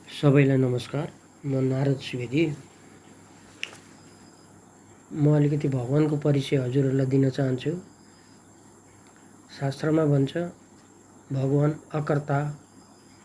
सबैलाई नमस्कार। म नारद सुवेदी। म अलिकति भगवानको परिचय हजुरहरूलाई दिन चाहन्छु। शास्त्रमा भन्छ भगवान अकर्ता,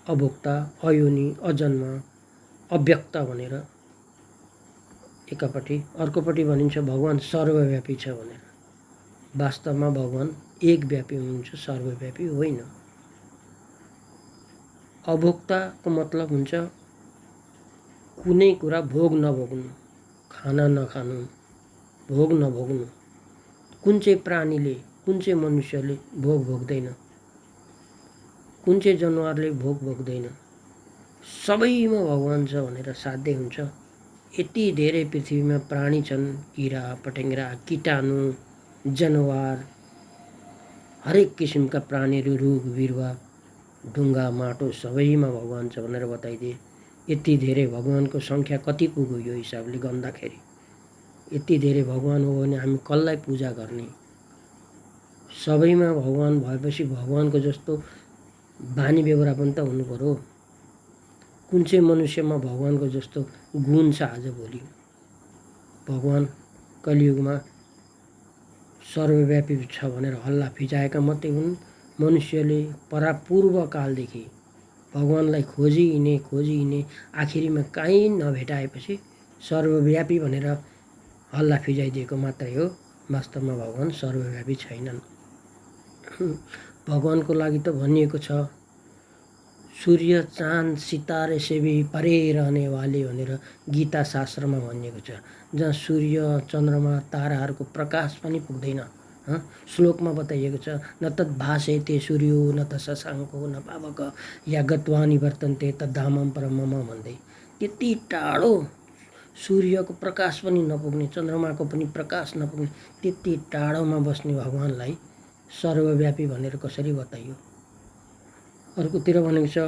अभोक्ता, अयोनि, अजन्म, अव्यक्त भनेर एकापट्टि, अर्कोपट्टि भनिन्छ भगवान सर्वव्यापी छ भनेर। वास्तवमा भगवान एकव्यापी हुनुहुन्छ, सर्वव्यापी होइन। अभोक्ताको मतलब हुन्छ कुनै कुरा भोग नभोग्नु, खाना नखानु, भोग नभोग्नु। कुन चाहिँ प्राणीले, कुन चाहिँ मनुष्यले भोग भोग्दैन, कुन चाहिँ जनावरले भोग भोग्दैन। सबैमा भगवान छ भनेर साध्य हुन्छ। यति धेरै पृथ्वीमा प्राणी छन्, किरा पटेङ्ग्रा, कीटाणु, जनावर, हरेक किसिमका प्राणीहरू, रुख बिरुवा, ढुङ्गा माटो सबैमा भगवान छ भनेर बताइदिए। यति धेरै भगवानको सङ्ख्या कति पुग्यो यो हिसाबले गन्दाखेरि? यति धेरै भगवान हो भने हामी कसलाई पूजा गर्ने? सबैमा भगवान भएपछि भगवानको जस्तो बानी बेहोरा पनि त हुनु पर्यो। कुन चाहिँ मनुष्यमा भगवानको जस्तो गुण छ आजभोलि? भगवान कलियुगमा सर्वव्यापी छ भनेर हल्ला फिजाएका मात्रै हुन्। मनुष्यले परापूर्व कालदेखि भगवानलाई खोजिहिँडे आखिरीमा कहीँ नभेटाएपछि सर्वव्यापी भनेर हल्ला फिजाइदिएको मात्रै हो। वास्तवमा भगवान सर्वव्यापी छैनन्। भगवानको लागि त भनिएको छ सूर्य चाँद सितारे से भी परे रहने वाले भनेर गीता शास्त्रमा भनिएको छ। जहाँ सूर्य चन्द्रमा ताराहरूको प्रकाश पनि पुग्दैन। श्लोकमा बताइएको छ न तद् भासेते सूर्यो न त शशाङ्को न पावक या गत्वा निवर्तन्ते तद्धामं परम मम भन्दै। त्यति टाढो सूर्यको प्रकाश पनि नपुग्ने, चन्द्रमाको पनि प्रकाश नपुग्ने, त्यति टाढोमा बस्ने भगवानलाई सर्वव्यापी भनेर कसरी बताइयो? अर्कोतिर भनेको छ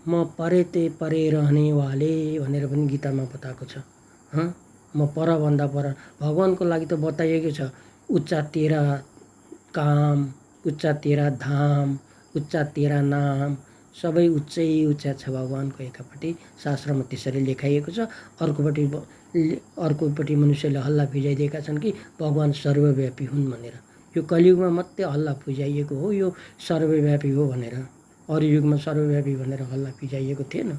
म परेते परे रहने वाले भनेर पनि गीतामा बताएको छ। म परभन्दा पर। भगवानको लागि त बताइएकै छ उच्चा तेरा काम, उच्चा तेरा धाम, उच्चा तेरा नाम, सबै उच्चै उच्चा छ भगवानको। एकापट्टि शास्त्रमा त्यसरी लेखाइएको छ, अर्कोपट्टि मनुष्यले हल्ला फिजाइदिएका छन् कि भगवान सर्वव्यापी हुन् भनेर। यो कलियुगमा मात्रै हल्ला फिजाइएको हो यो सर्वव्यापी हो भनेर। अरू युगमा सर्वव्यापी भनेर हल्ला फिजाइएको थिएन।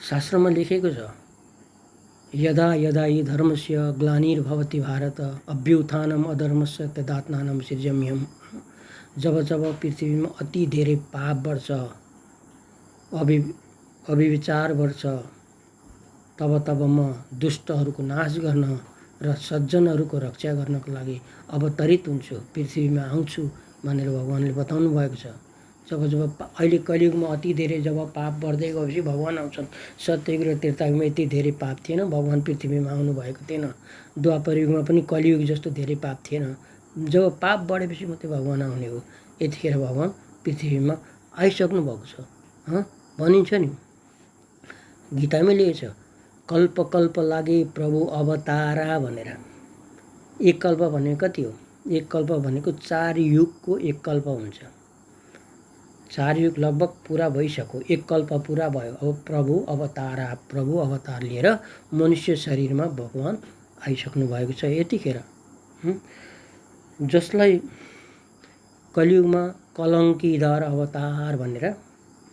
शास्त्रमा लेखेको छ यदा यदा हि धर्मस्य ग्लानिर्भवति भारत अभ्युत्थानम् अधर्मस्य तदात्मानं सृजाम्यहम्। जब जब पृथ्वीमा अति धेरै पाप बढ्छ, अविचार बढ्छ, तब तब म दुष्टहरूको नाश गर्न र सज्जनहरूको रक्षा गर्नको लागि अवतरित हुन्छु, पृथ्वीमा आउँछु भनेर भगवानले बताउनु भएको छ। जब जब अहिले कलियुगमा अति धेरै जब पाप बढ्दै गएपछि भगवान आउँछन्। सत्ययुग र त्रेतायुगमा यति धेरै पाप थिएन, भगवान पृथ्वीमा आउनु भएको थिएन। द्वापर युगमा पनि कलियुग जस्तो धेरै पाप थिएन। जब पाप बढेपछि मात्रै भगवान आउने हो। यतिखेर भगवान पृथ्वीमा आइसक्नु भएको छ। भनिन्छ नि गीतामै लेखेको छ कल्प कल्प लागे प्रभु अवतारा भनेर। एक कल्प भनेको कति हो? एक कल्प भनेको 4 युगको एक कल्प हुन्छ। 4 युग लगभग पुरा भइसक्यो, एक कल्प पुरा भयो। अब प्रभु अवतारा, प्रभु अवतार लिएर मनुष्य शरीरमा भगवान आइसक्नु भएको छ यतिखेर। जसलाई कलियुगमा कलङ्कीधर अवतार भनेर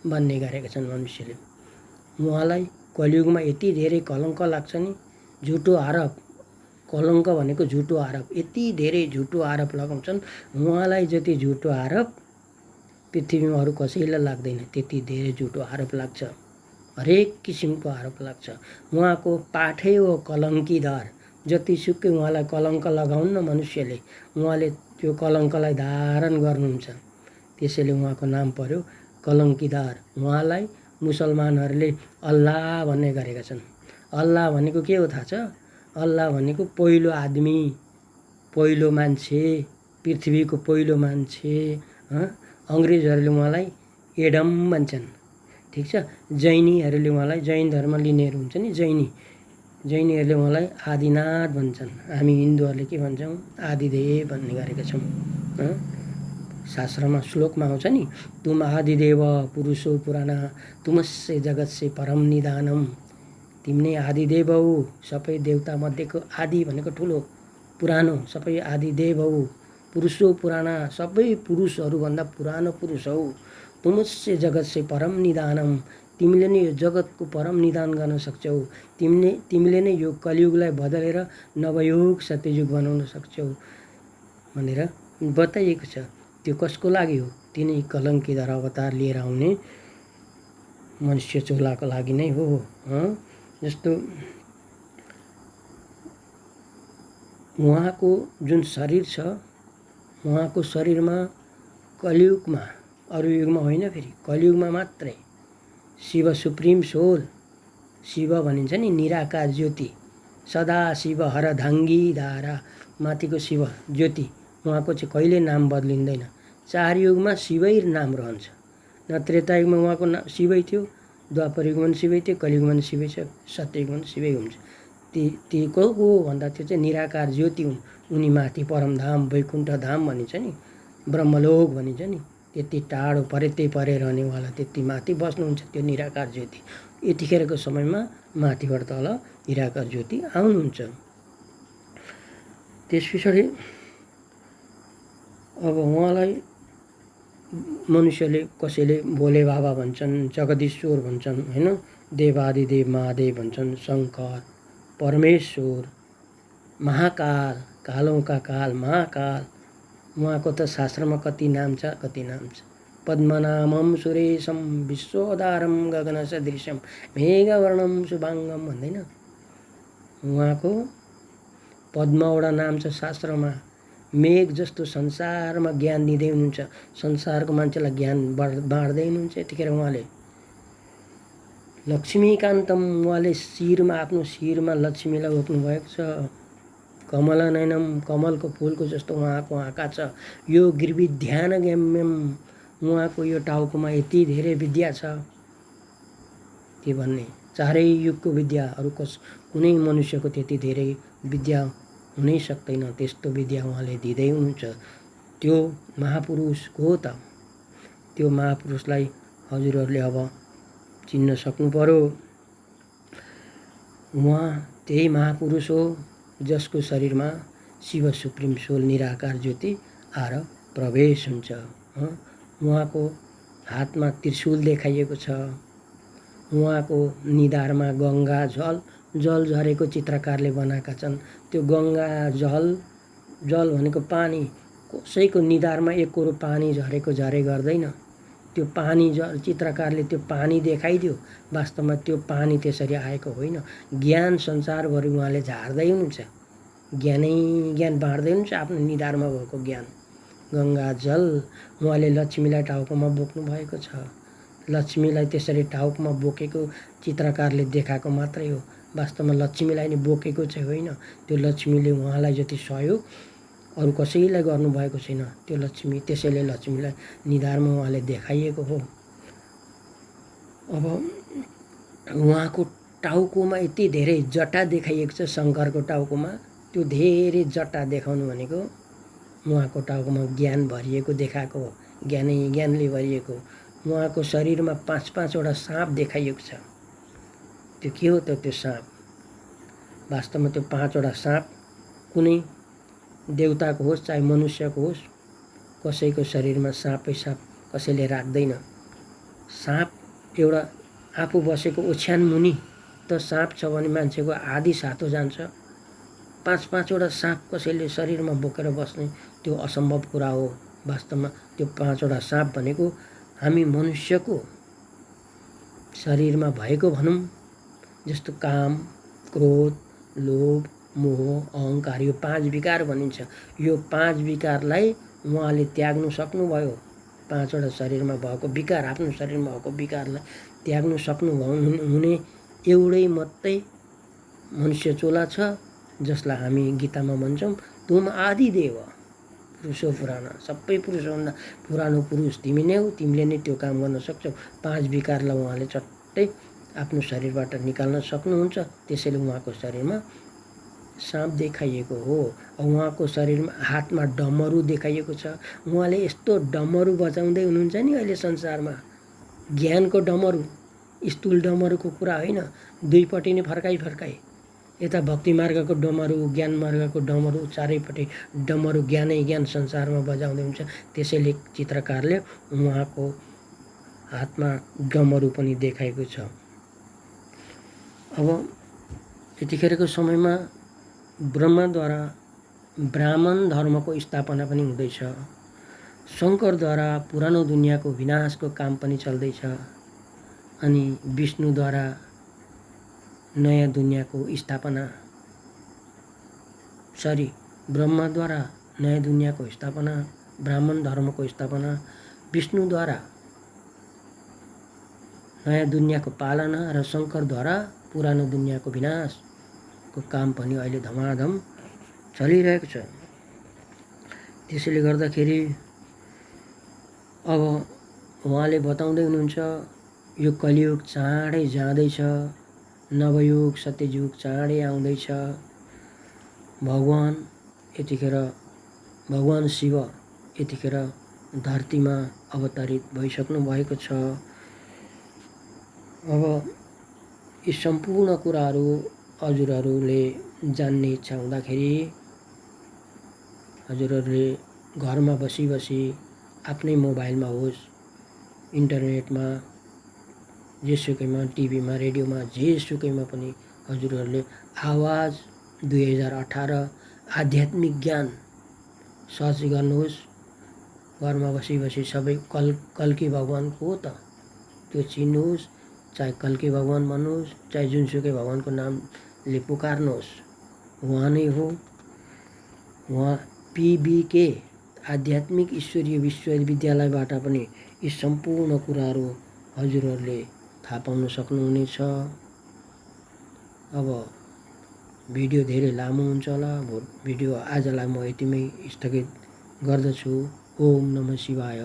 भन्ने गरेका छन् मनुष्यले। उहाँलाई कलियुगमा यति धेरै कलङ्क लाग्छ नि, झुटो आरोप, कलङ्क भनेको झुटो आरोप, यति धेरै झुटो आरोप लगाउँछन्। उहाँलाई जति झुटो आरोप पृथ्वीमा अरू कसैलाई लाग्दैन, त्यति धेरै झुटो आरोप लाग्छ। हरेक किसिमको आरोप लाग्छ। उहाँको पाठै हो कलङ्कीधर। जतिसुकै उहाँलाई कलङ्क लगाउन् न मनुष्यले, उहाँले त्यो कलङ्कलाई धारण गर्नुहुन्छ। त्यसैले उहाँको नाम पर्यो कलङ्कीधर। उहाँलाई मुसलमानहरूले अल्लाह भन्ने गरेका छन्। अल्लाह भनेको के हो थाहा छ? अल्लाह भनेको पहिलो आदमी, पहिलो मान्छे, पृथ्वीको पहिलो मान्छे। अङ्ग्रेजहरूले उहाँलाई एडम भन्छन्। ठिक छ। जैनीहरूले उहाँलाई, जैन धर्म लिनेहरू हुन्छ नि जैनीहरूले उहाँलाई आदिनाथ भन्छन्। हामी हिन्दूहरूले के भन्छौँ? आदिदेव भन्ने गरेका छौँ। शास्त्रमा श्लोकमा आउँछ नि, तुम आदिदेव पुरुषो पुराना तुमस्य जगतसे परम निदानम। तिमी नै आदिदेव हौ, सबै देवता मध्येको आदि भनेको ठुलो, पुरानो सबै आदिदेव हौ, पुरुषो पुराना सबै पुरुषहरूभन्दा पुरानो पुरुष हौ, तुमस्य जगतसे परम निदानम। तिमीले नै यो जगतको परम निदान गर्न सक्छौ, तिमीले नै यो कलियुगलाई बदलेर नवयुग सत्ययुग बनाउन सक्छौ भनेर बताइएको छ। त्यो कसको लागि हो? तिनै कलङ्कीधर अवतार लिएर आउने मनुष्य चोलाको लागि नै हो। जस्तो उहाँको जुन शरीर छ, उहाँको शरीरमा कलियुगमा, अरू युगमा होइन, फेरि कलियुगमा मात्रै शिव सुप्रिम सोल, शिव भनिन्छ नि निराकार ज्योति, सदा शिव हरधाङ्गी धारा, माथिको शिव ज्योति, उहाँको चाहिँ कहिले नाम बदलिँदैन। 4 युगमा शिवै नाम रहन्छ। न त्रेतायुगमा उहाँको नाम शिवै थियो, द्वापर युगमा पनि शिवै थियो, कलियुगमा पनि शिवै छ, सत्ययुगमा पनि शिवै हुन्छ। ती को हो भन्दा त्यो चाहिँ निराकार ज्योति हुन्। उनी माथि परमधाम वैकुण्ठ धाम भनिन्छ नि, ब्रह्मलोक भनिन्छ नि, त्यति टाढो परेतै परे रहनेवाला त्यति माथि बस्नुहुन्छ त्यो निराकार ज्योति। यतिखेरको समयमा माथिबाट तल निराकार ज्योति आउनुहुन्छ। त्यस पछाडि अब उहाँलाई मनुष्यले कसैले भोले बाबा भन्छन्, जगदीश्वर भन्छन् होइन, देवादिदेव महादेव भन्छन्, शङ्कर, परमेश्वर, महाकाल, कालों का काल, महाकाल। उहाँको त शास्त्रमा कति नाम छ, कति नाम छ। पद्मनामम सुरेशम विश्वोदारम गगन सदृशम मेघवर्णम शुभाङ्गम भन्दैन, उहाँको पद्मवटा नाम छ शास्त्रमा। मेघ जस्तो संसारमा ज्ञान दिँदै हुनुहुन्छ, संसारको मान्छेलाई ज्ञान बाँड्दै हुनुहुन्छ। यतिखेर उहाँले लक्ष्मीकान्तम, उहाँले शिरमा, आफ्नो शिरमा लक्ष्मीलाई बोक्नु भएको छ। कमलनयनम, कमलको फुलको जस्तो उहाँको आँखा छ। यो गिर्विध्यान गम्यम, उहाँको यो टाउकोमा यति धेरै विद्या छ। के भन्ने, 4 युगको विद्या, अरू कुनै मनुष्यको त्यति धेरै विद्या हुनै सक्दैन। त्यस्तो विद्या उहाँले दिँदै हुनुहुन्छ। त्यो महापुरुष को त? त्यो महापुरुषलाई हजुरहरूले अब चिन्न सक्नु पर्यो। उहाँ त्यही महापुरुष हो जसको शरीरमा शिव सुप्रिम सोल निराकार ज्योति आएर प्रवेश हुन्छ। उहाँको हातमा त्रिशूल देखाइएको छ। उहाँको निधारमा गङ्गा जल झरेको चित्रकारले बनाएका छन्। त्यो गङ्गा जल भनेको पानी, कसैको निधारमा 1 कोरो पानी झरेको झरे गर्दैन। त्यो पानी चित्रकारले त्यो पानी देखाइदियो, वास्तवमा त्यो पानी त्यसरी आएको होइन। ज्ञान संसारभरि उहाँले झार्दै हुनुहुन्छ, ज्ञान बाँड्दै हुनुहुन्छ, आफ्नो निधारमा भएको ज्ञान। गङ्गा जल उहाँले लक्ष्मीलाई टाउकोमा बोक्नु भएको छ। लक्ष्मीलाई त्यसरी टाउकोमा बोकेको चित्रकारले देखाएको मात्रै हो, वास्तवमा लक्ष्मीलाई नै बोकेको चाहिँ होइन। त्यो लक्ष्मीले उहाँलाई जति सहयोग अरू कसैलाई गर्नुभएको छैन। त्यो लक्ष्मी, त्यसैले लक्ष्मीलाई निधारमा उहाँले देखाइएको हो। अब उहाँको टाउकोमा यति धेरै जटा देखाइएको छ। शङ्करको टाउकोमा त्यो धेरै जटा देखाउनु भनेको उहाँको टाउकोमा ज्ञान भरिएको देखाएको हो, ज्ञानले भरिएको। उहाँको शरीरमा 5-5वटा साँप देखाइएको छ। त्यो के हो त? त्यो साँप, वास्तवमा त्यो 5वटा साँप कुनै देवताको होस् चाहे मनुष्यको होस्, कसैको शरीरमा साँपै साँप कसैले राख्दैन। साँप एउटा आफू बसेको ओछ्यान मुनि त साँप छ भने मान्छेको आधी सातो जान्छ। 5-5वटा साँप कसैले शरीरमा बोकेर बस्ने त्यो असम्भव कुरा हो। वास्तवमा त्यो 5वटा साँप भनेको हामी मनुष्यको शरीरमा भएको भनौँ, जस्तो काम, क्रोध, लोभ, मोह, अहङ्कार, यो 5 विकार भनिन्छ। यो 5 विकारलाई उहाँले त्याग्नु सक्नुभयो। 5वटा शरीरमा भएको विकार, आफ्नो शरीरमा भएको विकारलाई त्याग्नु सक्नुभयो हुने एउटै मात्रै मनुष्य चोला छ, जसलाई हामी गीतामा भन्छौँ, तुम आदिदेव पुरुषो पुराना, सबै पुरुषभन्दा पुरानो पुरुष तिमी नै हो, तिमीले नै त्यो काम गर्न सक्छौ। 5 विकारलाई उहाँले चट्टै आफ्नो शरीरबाट निकाल्न सक्नुहुन्छ। त्यसैले उहाँको शरीरमा साँप देखाइएको हो। उहाँको शरीरमा हातमा डमरू देखाइएको छ। उहाँले यस्तो डमरू बजाउँदै हुनुहुन्छ नि अहिले संसारमा, ज्ञानको डमरू, स्थूल डमरूको कुरा होइन, दुईपट्टि नै फर्काई यता भक्ति मार्गको डमरू, ज्ञान मार्गको डमरू, चारैपट्टि डमरू, ज्ञानै ज्ञान संसारमा बजाउँदै हुन्छ। त्यसैले चित्रकारले उहाँको हातमा डमरू पनि देखाएको छ। अब यतिखेरको समयमा ब्रह्माद्वारा ब्राह्मण धर्मको स्थापना पनि हुँदैछ। शङ्करद्वारा पुरानो दुनियाँको विनाशको काम पनि चल्दैछ। अनि विष्णुद्वारा नयाँ दुनियाँको स्थापना, ब्रह्माद्वारा नयाँ दुनियाँको स्थापना, ब्राह्मण धर्मको स्थापना, विष्णुद्वारा नयाँ दुनियाँको पालना र शङ्करद्वारा पुरानो दुनियाँको विनाशको काम पनि अहिले धमाधम चलिरहेको छ। त्यसैले गर्दाखेरि अब उहाँले बताउँदै हुनुहुन्छ यो कलियुग चाँडै जाँदैछ, नवयुग सत्ययुग चाँडै आउँदैछ। भगवान शिव यतिखेर धरतीमा अवतरित भइसक्नु भएको छ। अब यी सम्पूर्ण कुराहरू हजुरहरूले जान्ने इच्छा हुँदाखेरि हजुरहरूले घरमा बसी आफ्नै मोबाइलमा होस्, इन्टरनेटमा, जेसुकैमा, टिभीमा, रेडियोमा, जेसुकैमा पनि हजुरहरूले आवाज 2018 आध्यात्मिक ज्ञान सर्च गर्नुहोस्। घरमा बसी सबै कल्की भगवानको हो त त्यो चिन्नुहोस्। चाहे कल्की भगवान भन्नुहोस्, चाहे जुनसुकै भगवानको नामले पुकार्नुहोस्, उहाँ नै हो। उहाँ PBK आध्यात्मिक ईश्वरीय विश्वविद्यालयबाट पनि यी सम्पूर्ण कुराहरू हजुरहरूले थाहा पाउन सक्नुहुनेछ। अब भिडियो धेरै लामो हुन्छ होला। भिडियो आजलाई म यतिमै स्थगित गर्दछु। ओम नमः शिवाय।